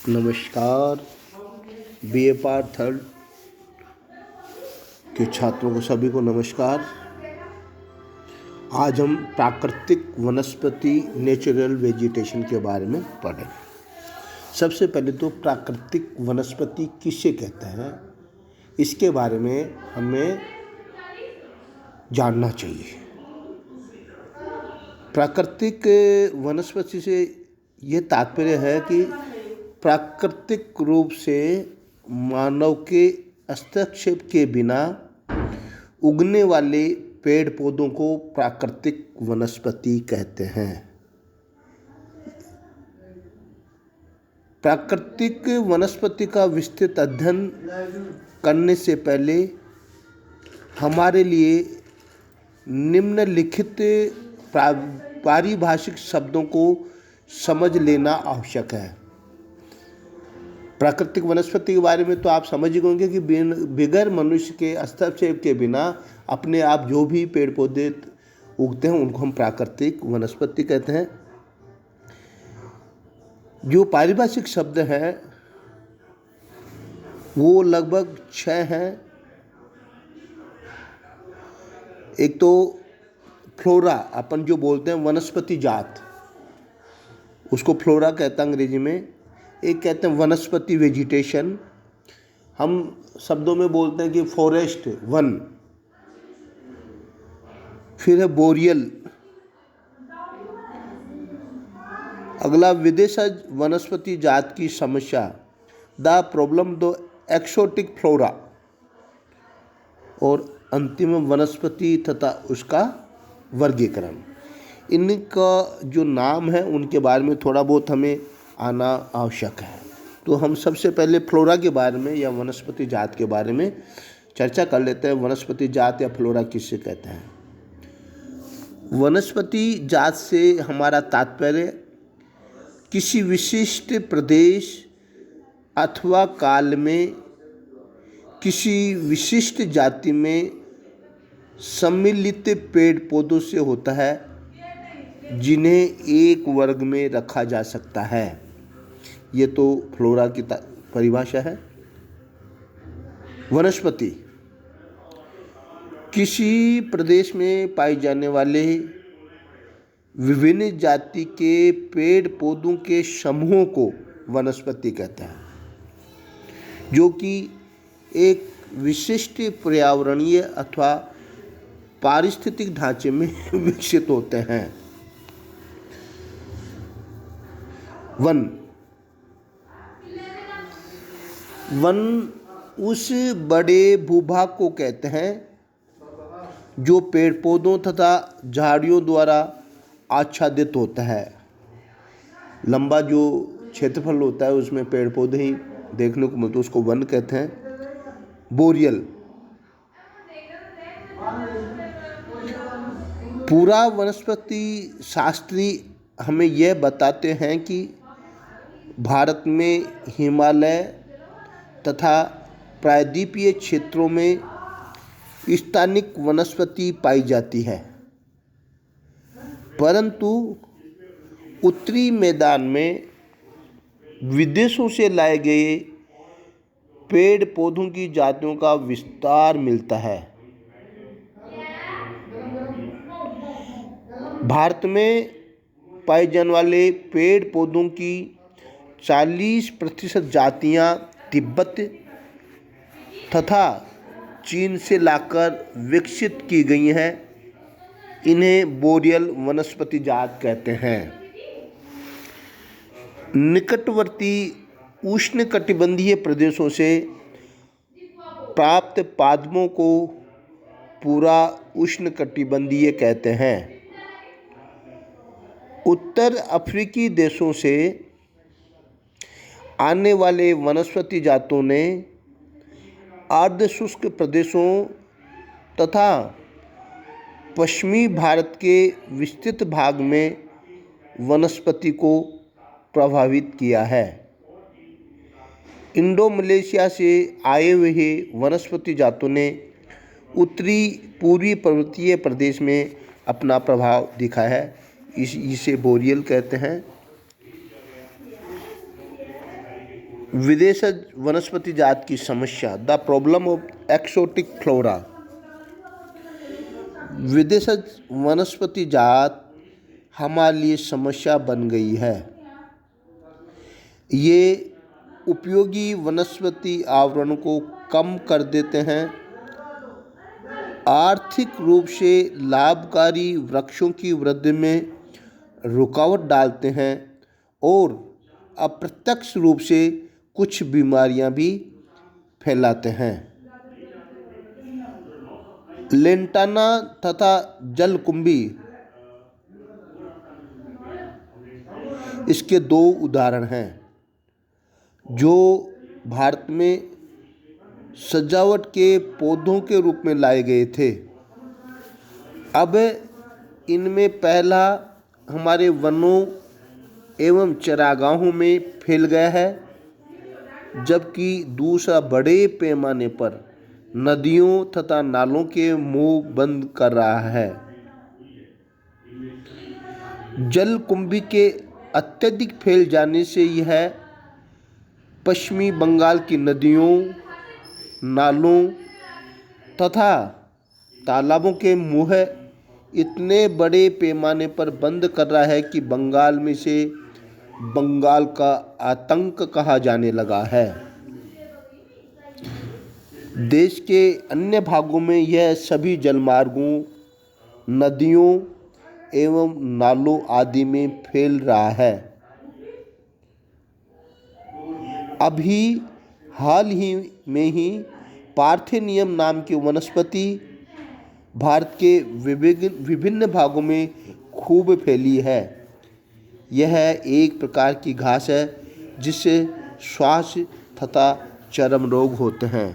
नमस्कार। BA part third के छात्रों को सभी को नमस्कार। आज हम प्राकृतिक वनस्पति नेचुरल वेजिटेशन के बारे में पढ़ें। सबसे पहले तो प्राकृतिक वनस्पति किसे कहते हैं, इसके बारे में हमें जानना चाहिए। प्राकृतिक वनस्पति से ये तात्पर्य है कि प्राकृतिक रूप से मानव के हस्तक्षेप के बिना उगने वाले पेड़ पौधों को प्राकृतिक वनस्पति कहते हैं। प्राकृतिक वनस्पति का विस्तृत अध्ययन करने से पहले हमारे लिए निम्नलिखित पारिभाषिक शब्दों को समझ लेना आवश्यक है। प्राकृतिक वनस्पति के बारे में तो आप समझ ही होंगे कि बगैर मनुष्य के हस्तक्षेप के बिना अपने आप जो भी पेड़ पौधे उगते हैं उनको हम प्राकृतिक वनस्पति कहते हैं। जो पारिभाषिक शब्द हैं वो लगभग 6 हैं। एक तो फ्लोरा, अपन जो बोलते हैं वनस्पति जात, उसको फ्लोरा कहते हैं अंग्रेजी में। एक कहते हैं वनस्पति वेजिटेशन, हम शब्दों में बोलते हैं कि फॉरेस्ट वन। फिर है बोरियल। अगला विदेशज वनस्पति जात की समस्या, the problem the exotic flora. और अंतिम वनस्पति तथा उसका वर्गीकरण। इनका जो नाम है उनके बारे में थोड़ा बहुत हमें आना आवश्यक है। तो हम सबसे पहले फ्लोरा के बारे में या वनस्पति जात के बारे में चर्चा कर लेते हैं। वनस्पति जात या फ्लोरा किसे कहते हैं? वनस्पति जात से हमारा तात्पर्य किसी विशिष्ट प्रदेश अथवा काल में किसी विशिष्ट जाति में सम्मिलित पेड़ पौधों से होता है जिन्हें एक वर्ग में रखा जा सकता है। ये तो फ्लोरा की परिभाषा है। वनस्पति किसी प्रदेश में पाए जाने वाले विभिन्न जाति के पेड़ पौधों के समूह को वनस्पति कहते हैं, जो कि एक विशिष्ट पर्यावरणीय अथवा पारिस्थितिक ढांचे में विकसित होते हैं। वन उस बड़े भूभाग को कहते हैं जो पेड़ पौधों तथा झाड़ियों द्वारा आच्छादित होता है। लंबा जो क्षेत्रफल होता है उसमें पेड़ पौधे ही देखने को मिलते, उसको वन कहते हैं। बोरियल, पूरा वनस्पति शास्त्री हमें यह बताते हैं कि भारत में हिमालय तथा प्रायद्वीपीय क्षेत्रों में स्थानिक वनस्पति पाई जाती है, परंतु उत्तरी मैदान में विदेशों से लाए गए पेड़ पौधों की जातियों का विस्तार मिलता है। भारत में पाए जाने वाले पेड़ पौधों की 40% जातियां तिब्बत तथा चीन से लाकर विकसित की गई हैं। इन्हें बोरियल वनस्पति जात कहते हैं। निकटवर्ती उष्णकटिबंधीय प्रदेशों से प्राप्त पादपों को पूरा उष्णकटिबंधीय कहते हैं। उत्तर अफ्रीकी देशों से आने वाले वनस्पति जातों ने अर्ध शुष्क प्रदेशों तथा पश्चिमी भारत के विस्तृत भाग में वनस्पति को प्रभावित किया है। इंडो मलेशिया से आए हुए वनस्पति जातों ने उत्तरी पूर्वी पर्वतीय प्रदेश में अपना प्रभाव दिखाया है। इसे बोरियल कहते हैं। विदेशज वनस्पति जात की समस्या, the problem of exotic flora. विदेशज वनस्पति जात हमारे लिए समस्या बन गई है। ये उपयोगी वनस्पति आवरण को कम कर देते हैं, आर्थिक रूप से लाभकारी वृक्षों की वृद्धि में रुकावट डालते हैं और अप्रत्यक्ष रूप से कुछ बीमारियां भी फैलाते हैं। लेंटाना तथा जलकुंभी इसके दो उदाहरण हैं जो भारत में सजावट के पौधों के रूप में लाए गए थे। अब इनमें पहला हमारे वनों एवं चरागाहों में फैल गया है, जबकि दूसरा बड़े पैमाने पर नदियों तथा नालों के मुंह बंद कर रहा है। जलकुंभी के अत्यधिक फैल जाने से यह पश्चिमी बंगाल की नदियों, नालों तथा तालाबों के मुंह इतने बड़े पैमाने पर बंद कर रहा है कि बंगाल में से बंगाल का आतंक कहा जाने लगा है। देश के अन्य भागों में यह सभी जलमार्गों, नदियों एवं नालों आदि में फैल रहा है। अभी हाल ही में ही पार्थेनियम नाम की वनस्पति भारत के विभिन्न भागों में खूब फैली है। यह एक प्रकार की घास है जिससे श्वास तथा चर्म रोग होते हैं।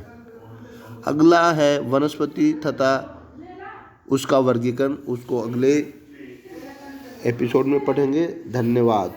अगला है वनस्पति तथा उसका वर्गीकरण, उसको अगले एपिसोड में पढ़ेंगे। धन्यवाद।